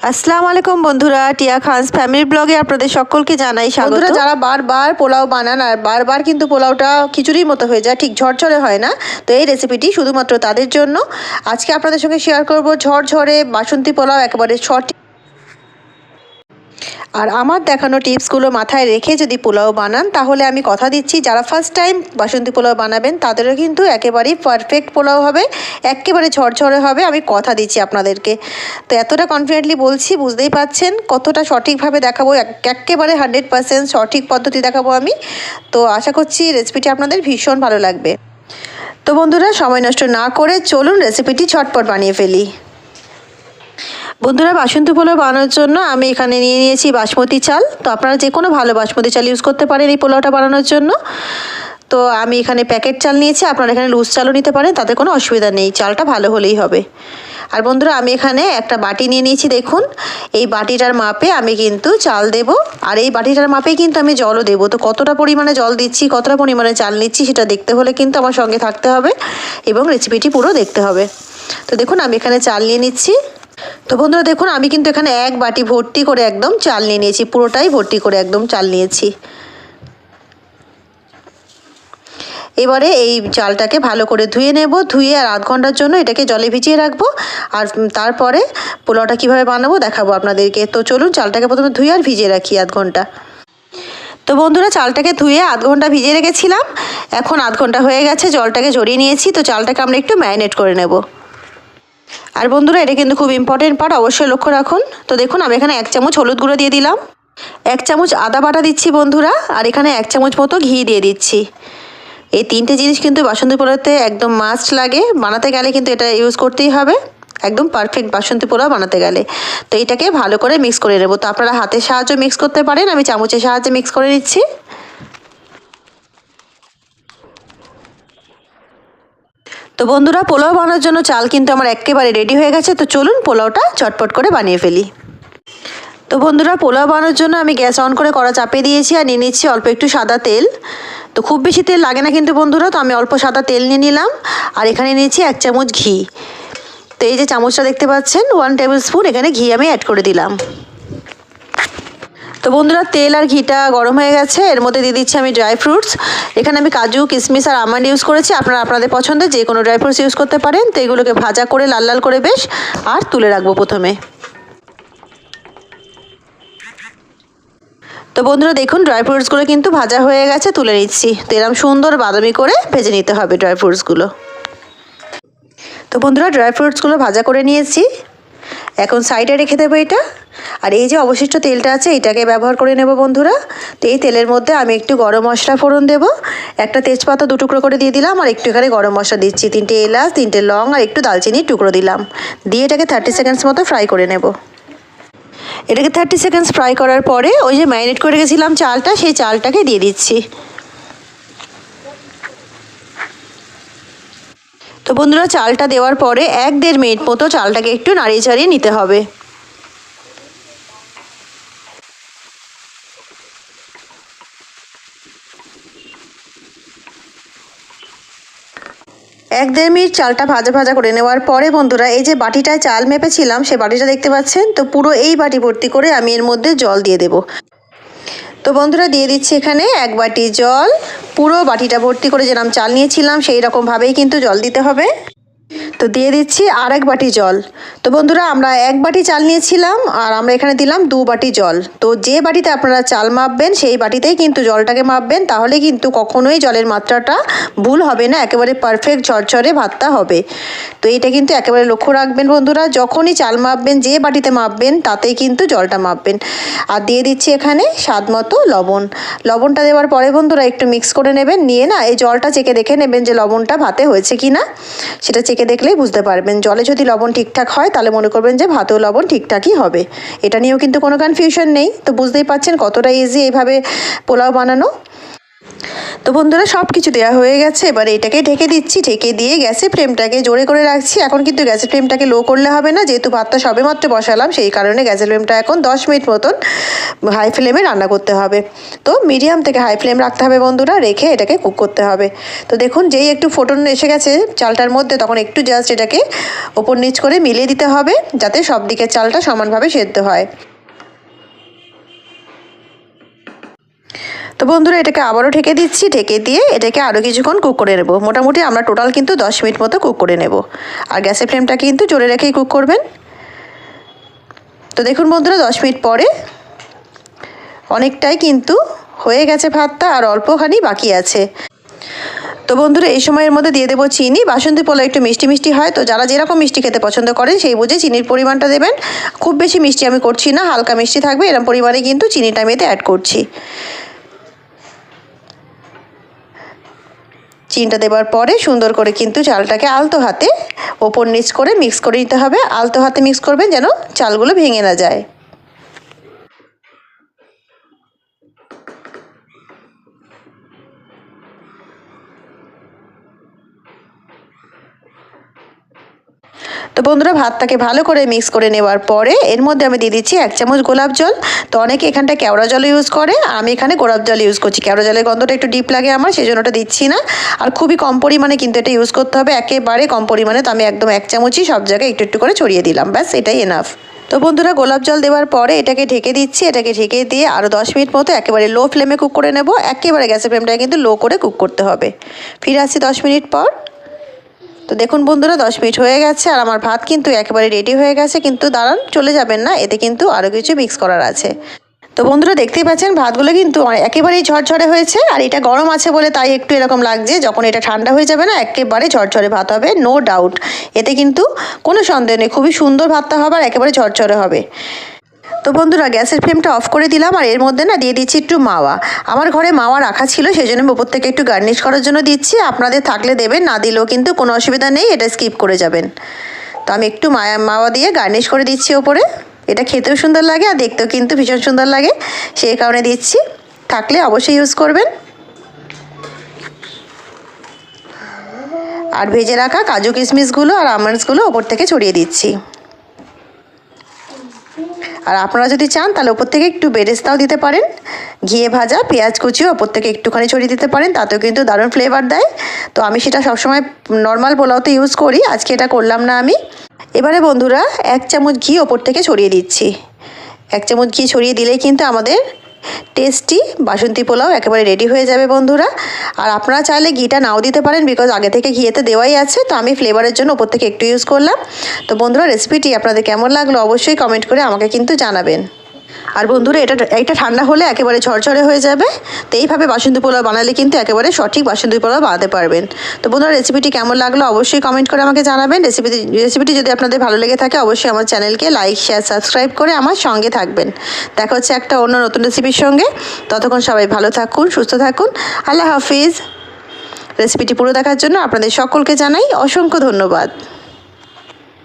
আসসালামু আলাইকুম বন্ধুরা, টিয়া খানস ফ্যামিলি ব্লগে আপনাদের সকলকে জানাই স্বাগত। বন্ধুরা যারা বারবার পোলাও বানান আর বারবার কিন্তু পোলাওটা খিচুড়ির মতো হয়ে যায়, ঠিক ঝরঝরে হয় না, তো এই রেসিপিটি শুধুমাত্র তাদের জন্য। আজকে আপনাদের সঙ্গে শেয়ার করব ঝরঝরে বাসন্তী পোলাও, একেবারে সঠিক। আর আমার দেখানো টিপসগুলো মাথায় রেখে যদি পোলাও বানান, তাহলে আমি কথা দিচ্ছি যারা ফার্স্ট টাইম বাসন্তী পোলাও বানাবেন তাদেরও কিন্তু একেবারেই পারফেক্ট পোলাও হবে, একেবারে ঝরঝরে হবে, আমি কথা দিচ্ছি আপনাদেরকে। তো এতটা কনফিডেন্টলি বলছি, বুঝতেই পাচ্ছেন কতটা সঠিকভাবে দেখাবো, একেবারে 100% সঠিক পদ্ধতি দেখাবো আমি। তো আশা করছি রেসিপিটি আপনাদের ভীষণ ভালো লাগবে। তো বন্ধুরা, সময় নষ্ট না করে চলুন রেসিপিটি ঝটপট বানিয়ে ফেলি। বন্ধুরা, বাসন্তী পোলাও বানানোর জন্য আমি এখানে নিয়ে নিয়েছি বাসমতি চাল। তো আপনারা যে কোনো ভালো বাসমতি চাল ইউজ করতে পারেন এই পোলাওটা বানানোর জন্য। তো আমি এখানে প্যাকেট চাল নিয়েছি, আপনারা এখানে লুজ চালও নিতে পারেন, তাতে কোনো অসুবিধা নেই, চালটা ভালো হলেই হবে। আর বন্ধুরা, আমি এখানে একটা বাটি নিয়ে নিয়েছি, দেখুন এই বাটিটার মাপে আমি কিন্তু চাল দেব, আর এই বাটিটার মাপেই কিন্তু আমি জলও দেবো। তো কতটা পরিমাণে জল দিচ্ছি, কতটা পরিমাণে চাল নিচ্ছি, সেটা দেখতে হলে কিন্তু আমার সঙ্গে থাকতে হবে এবং রেসিপিটি পুরো দেখতে হবে। তো দেখুন আমি এখানে চাল নিয়ে নিচ্ছি। তো বন্ধুরা দেখুন, আমি কিন্তু এখানে এক বাটি ভর্তি করে একদম চাল নিয়ে নিয়েছি, পুরোটাই ভর্তি করে একদম চাল নিয়েছি। এবারে এই চালটাকে ভালো করে ধুয়ে নেব, ধুয়ে আর আধ ঘন্টার জন্য এটাকে জলে ভিজিয়ে রাখবো। আর তারপরে পোলাওটা কীভাবে বানাবো দেখাবো আপনাদেরকে। তো চলুন চালটাকে প্রথমে ধুয়ে আর ভিজিয়ে রাখি আধ ঘন্টা। তো বন্ধুরা, চালটাকে ধুয়ে আধ ঘন্টা ভিজিয়ে রেখেছিলাম, এখন আধ ঘন্টা হয়ে গেছে, জলটাকে ঝরিয়ে নিয়েছি। তো চালটাকে আমরা একটু ম্যারিনেট করে নেব। আর বন্ধুরা, এটা কিন্তু খুব ইম্পর্টেন্ট পার্ট, অবশ্যই লক্ষ্য রাখুন। তো দেখুন আমি এখানে 1 চামচ হলুদ গুঁড়ো দিয়ে দিলাম, 1 চামচ আদা বাটা দিচ্ছি বন্ধুরা, আর এখানে 1 চামচ মতো ঘি দিয়ে দিচ্ছি। এই 3টে জিনিস কিন্তু বাসন্তী পোলাওতে একদম মাস্ট লাগে, বানাতে গেলে কিন্তু এটা ইউজ করতেই হবে, একদম পারফেক্ট বাসন্তী পোলাও বানাতে গেলে। তো এটাকে ভালো করে মিক্স করে নেব। তো আপনারা হাতের সাহায্যে মিক্স করতে পারেন, আমি চামচের সাহায্যে মিক্স করে নিচ্ছি। তো বন্ধুরা, পোলাও বানানোর জন্য চাল কিন্তু আমার একেবারে রেডি হয়ে গেছে। তো চলুন পোলাওটা চটপট করে বানিয়ে ফেলি। তো বন্ধুরা, পোলাও বানানোর জন্য আমি গ্যাস অন করে কড়া চাপিয়ে দিয়েছি আর নিয়ে নিচ্ছি অল্প একটু সাদা তেল। তো খুব বেশি তেল লাগে না কিন্তু বন্ধুরা, তো আমি অল্প সাদা তেল নিয়ে নিলাম। আর এখানে নিয়েছি 1 চামচ ঘি। তো এই যে চামচটা দেখতে পাচ্ছেন, 1 টেবিল স্পুন এখানে ঘি আমি অ্যাড করে দিলাম। তো বন্ধুরা, তেল আর ঘিটা গরম হয়ে গেছে, এর মধ্যে দিয়ে দিচ্ছি আমি ড্রাই ফ্রুটস। এখানে আমি কাজু, কিশমিশ আর আমন্ড ইউজ করেছি, আপনারা আপনাদের পছন্দের যে কোনো ড্রাই ফ্রুটস ইউজ করতে পারেন। তো এগুলোকে ভাজা করে লাল লাল করে বেশ আর তুলে রাখবো প্রথমে। তো বন্ধুরা দেখুন, ড্রাই ফ্রুটসগুলো কিন্তু ভাজা হয়ে গেছে, তুলে নিচ্ছি। তো এরকম সুন্দর বাদামি করে ভেজে নিতে হবে ড্রাই ফ্রুটসগুলো। তো বন্ধুরা, ড্রাই ফ্রুটসগুলো ভাজা করে নিয়েছি, এখন সাইডে রেখে দেবো এটা। আর এই যে অবশিষ্ট তেলটা আছে, এটাকে ব্যবহার করে নেব বন্ধুরা। তো এই তেলের মধ্যে আমি একটু গরম মশলা ফোড়ন দেব, একটা তেজপাতা 2 টুকরো করে দিয়ে দিলাম, আর একটু এখানে গরম মশলা দিচ্ছি, 3টে এলাচ, 3টে লং আর একটু দালচিনির টুকরো দিলাম। দিয়ে এটাকে 30 সেকেন্ডস মতো ফ্রাই করে নেব। এটাকে 30 সেকেন্ডস ফ্রাই করার পরে ওই যে ম্যারিনেট করে রেখেছিলাম চালটা, সেই চালটাকে দিয়ে দিচ্ছি। তো বন্ধুরা, চালটা দেওয়ার পরে 1-1.5 মিনিট মতো চালটাকে একটু নাড়িয়ে চাড়িয়ে নিতে হবে। এক দেড় মিনিট চালটা ভাজা ভাজা করে নেওয়ার পরে বন্ধুরা, এই যে বাটিটায় চাল মেপেছিলাম সেই বাটিটা দেখতে পাচ্ছেন, তো পুরো এই বাটি ভর্তি করে আমি এর মধ্যে জল দিয়ে দেব। তো বন্ধুরা, দিয়ে দিচ্ছি এখানে 1 বাটি জল, পুরো বাটিটা ভর্তি করে যেরকম চাল নিয়েছিলাম সেই রকমভাবেই কিন্তু জল দিতে হবে। তো দিয়ে দিচ্ছি আর 1 বাটি জল। তো বন্ধুরা, আমরা 1 বাটি চাল নিয়েছিলাম আর আমরা এখানে দিলাম 2 বাটি জল। তো যে বাটিতে আপনারা চাল মাপবেন সেই বাটিতেই কিন্তু জলটাকে মাপবেন, তাহলে কিন্তু কখনোই জলের মাত্রাটা ভুল হবে না, একেবারে পারফেক্ট ঝরঝরে ভাতটা হবে। তো এইটা কিন্তু একেবারে লক্ষ্য রাখবেন বন্ধুরা, যখনই চাল মাপবেন যে বাটিতে মাপবেন তাতেই কিন্তু জলটা মাপবেন। আর দিয়ে দিচ্ছি এখানে স্বাদ মতো লবণ। লবণটা দেওয়ার পরে বন্ধুরা একটু মিক্স করে নেবেন, নিয়ে না এই জলটা চেখে দেখে নেবেন যে লবণটা ভাতে হয়েছে কি না, সেটা চেখে দেখলেই বুঝতে পারবেন। জলে যদি লবণ ঠিকঠাক হয় তাহলে মনে করবেন যে ভাতেও লবণ ঠিকঠাকই হবে, এটা নিয়েও কিন্তু কোনো কনফিউশন নেই। তো বুঝতেই পারছেন কতটা ইজি এইভাবে পোলাও বানানো। তো বন্ধুরা সব কিছু দেওয়া হয়ে গেছে, এবার এটাকে ঢেকে দিচ্ছি। ঢেকে দিয়ে গ্যাসের ফ্লেমটাকে জোরে করে রাখছি। এখন কিন্তু গ্যাসের ফ্লেমটাকে লো করলে হবে না, যেহেতু ভাতটা সবেমাত্র বসালাম, সেই কারণে গ্যাসের ফ্লেমটা এখন 10 মিনিট মতন হাই ফ্লেমে রান্না করতে হবে। তো মিডিয়াম থেকে হাই ফ্লেম রাখতে হবে বন্ধুরা, রেখে এটাকে কুক করতে হবে। তো দেখুন যেই একটু ফোটন এসে গেছে চালটার মধ্যে, তখন একটু জাস্ট এটাকে ওপর নিচ করে মিলিয়ে দিতে হবে, যাতে সব দিকে চালটা সমানভাবে সেদ্ধ হয়। তো বন্ধুরা এটাকে আবারও ঢেকে দিচ্ছি। ঢেকে দিয়ে এটাকে আরও কিছুক্ষণ কুক করে নেব। মোটামুটি আমরা টোটাল কিন্তু 10 মিনিট মতো কুক করে নেব। আর গ্যাসের ফ্লেমটা কিন্তু জোরে রেখেই কুক করবেন। তো দেখুন বন্ধুরা 10 মিনিট পরে অনেকটাই কিন্তু হয়ে গেছে ভাতটা, আর অল্পখানি বাকি আছে। তো বন্ধুরা এই সময়ের মধ্যে দিয়ে দেবো চিনি। বাসন্তী পোলাও একটু মিষ্টি মিষ্টি হয়, তো যারা যেরকম মিষ্টি খেতে পছন্দ করেন সেই বুঝে চিনির পরিমাণটা দেবেন। খুব বেশি মিষ্টি আমি করছি না, হালকা মিষ্টি থাকবে এরকম পরিমাণে কিন্তু চিনিটা আমি এতে অ্যাড করছি। চিনিটা দেওয়ার পরে সুন্দর করে কিন্তু চালটাকে আলতো হাতে ওপর নিচ করে মিক্স করে নিতে হবে। আলতো হাতে মিক্স করবেন যেন চালগুলো ভেঙে না যায়। তো বন্ধুরা ভাতটাকে ভালো করে মিক্স করে নেওয়ার পরে এর মধ্যে আমি দিয়ে দিচ্ছি 1 চামচ গোলাপ জল। তো অনেকে এখানটা কেওড়া জল ইউজ করে, আমি এখানে গোলাপ জল ইউজ করছি। কেওড়া জলের গন্ধটা একটু ডিপ লাগে আমার, সেই জন্য ওটা দিচ্ছি না। আর খুবই কম পরিমাণে কিন্তু এটা ইউজ করতে হবে, একেবারে কম পরিমাণে। তো আমি একদম 1 চামচই সব জায়গায় একটু একটু করে ছড়িয়ে দিলাম, ব্যাস এটাই এনাফ। তো বন্ধুরা গোলাপ জল দেওয়ার পরে এটাকে ঢেকে দিচ্ছি। এটাকে ঢেকে দিয়ে আরও 10 মিনিট মতো একেবারে লো ফ্লেমে কুক করে নেব। একেবারে গ্যাসের ফ্লেমটাকে কিন্তু লো করে কুক করতে হবে। ফিরে আসছি 10 মিনিট পর। তো দেখুন বন্ধুরা 10 মিনিট হয়ে গেছে আর আমার ভাত কিন্তু একেবারে রেডি হয়ে গেছে। কিন্তু দাঁড়ান, চলে যাবেন না, এতে কিন্তু আরও কিছু মিক্স করার আছে। তো বন্ধুরা দেখতেই পাচ্ছেন ভাতগুলো কিন্তু একেবারেই ঝরঝরে হয়েছে। আর এটা গরম আছে বলে তাই একটু এরকম লাগছে, যখন এটা ঠান্ডা হয়ে যাবে না একেবারে ঝরঝরে ভাত হবে, নো ডাউট। এতে কিন্তু কোনো সন্দেহ নেই, খুবই সুন্দর ভাতটা হবে আর একেবারে ঝরঝরে হবে। তো বন্ধুরা গ্যাসের ফ্লেমটা অফ করে দিলাম, আর এর মধ্যে না দিয়ে দিচ্ছি একটু মাওয়া। আমার ঘরে মাওয়া রাখা ছিল, সেই জন্য আমি ওপর থেকে একটু গার্নিশ করার জন্য দিচ্ছি। আপনাদের থাকলে দেবেন, না দিলেও কিন্তু কোনো অসুবিধা নেই, এটা স্কিপ করে যাবেন। তো আমি একটু মাওয়া দিয়ে গার্নিশ করে দিচ্ছি ওপরে। এটা খেতেও সুন্দর লাগে আর দেখতেও কিন্তু ভীষণ সুন্দর লাগে, সেই কারণে দিচ্ছি। থাকলে অবশ্যই ইউজ করবেন। আর ভেজে রাখা কাজু কিশমিশগুলো আর আমন্ডসগুলো ওপর থেকে ছড়িয়ে দিচ্ছি। আর আপনারা যদি চান তাহলে ওপর থেকে একটু বেরেস্তাও দিতে পারেন, ঘিয়ে ভাজা পেঁয়াজ কুচিও ওপর থেকে একটুখানি ছড়িয়ে দিতে পারেন, তাতেও কিন্তু দারুণ ফ্লেভার দেয়। তো আমি সেটা সবসময় নর্মাল পোলাওতে ইউজ করি, আজকে এটা করলাম না আমি। এবারে বন্ধুরা 1 চামচ ঘি ওপর থেকে ছড়িয়ে দিচ্ছি। 1 চামচ ঘি ছড়িয়ে দিলেই কিন্তু আমাদের টেস্টি বাসন্তী পোলাও একেবারে রেডি হয়ে যাবে বন্ধুরা। আর আপনারা চাইলে ঘিটা নাও দিতে পারেন, বিকজ আগে থেকে ঘিয়েতে দেওয়াই আছে। তো আমি ফ্লেভারের জন্য ওপর থেকে একটু ইউজ করলাম। তো বন্ধুরা রেসিপিটি আপনাদের কেমন লাগলো অবশ্যই কমেন্ট করে আমাকে কিন্তু জানাবেন। আর বন্ধুরা এটা ঠান্ডা হলে একেবারে ঝরঝরে হয়ে যাবে। তো এইভাবে বাসন্তী পোলাও বানালে কিন্তু একেবারে সঠিক বাসন্তী পোলাও বানাতে পারবেন। তো বন্ধুরা রেসিপিটি কেমন লাগলো অবশ্যই কমেন্ট করে আমাকে জানাবেন। রেসিপিটি যদি আপনাদের ভালো লেগে থাকে অবশ্যই আমার চ্যানেলকে লাইক শেয়ার সাবস্ক্রাইব করে আমার সঙ্গে থাকবেন। দেখা হচ্ছে একটা অন্য নতুন রেসিপির সঙ্গে। ততক্ষণ সবাই ভালো থাকুন, সুস্থ থাকুন। আল্লাহ হাফিজ। রেসিপিটি পুরো দেখার জন্য আপনাদের সকলকে জানাই অসংখ্য ধন্যবাদ।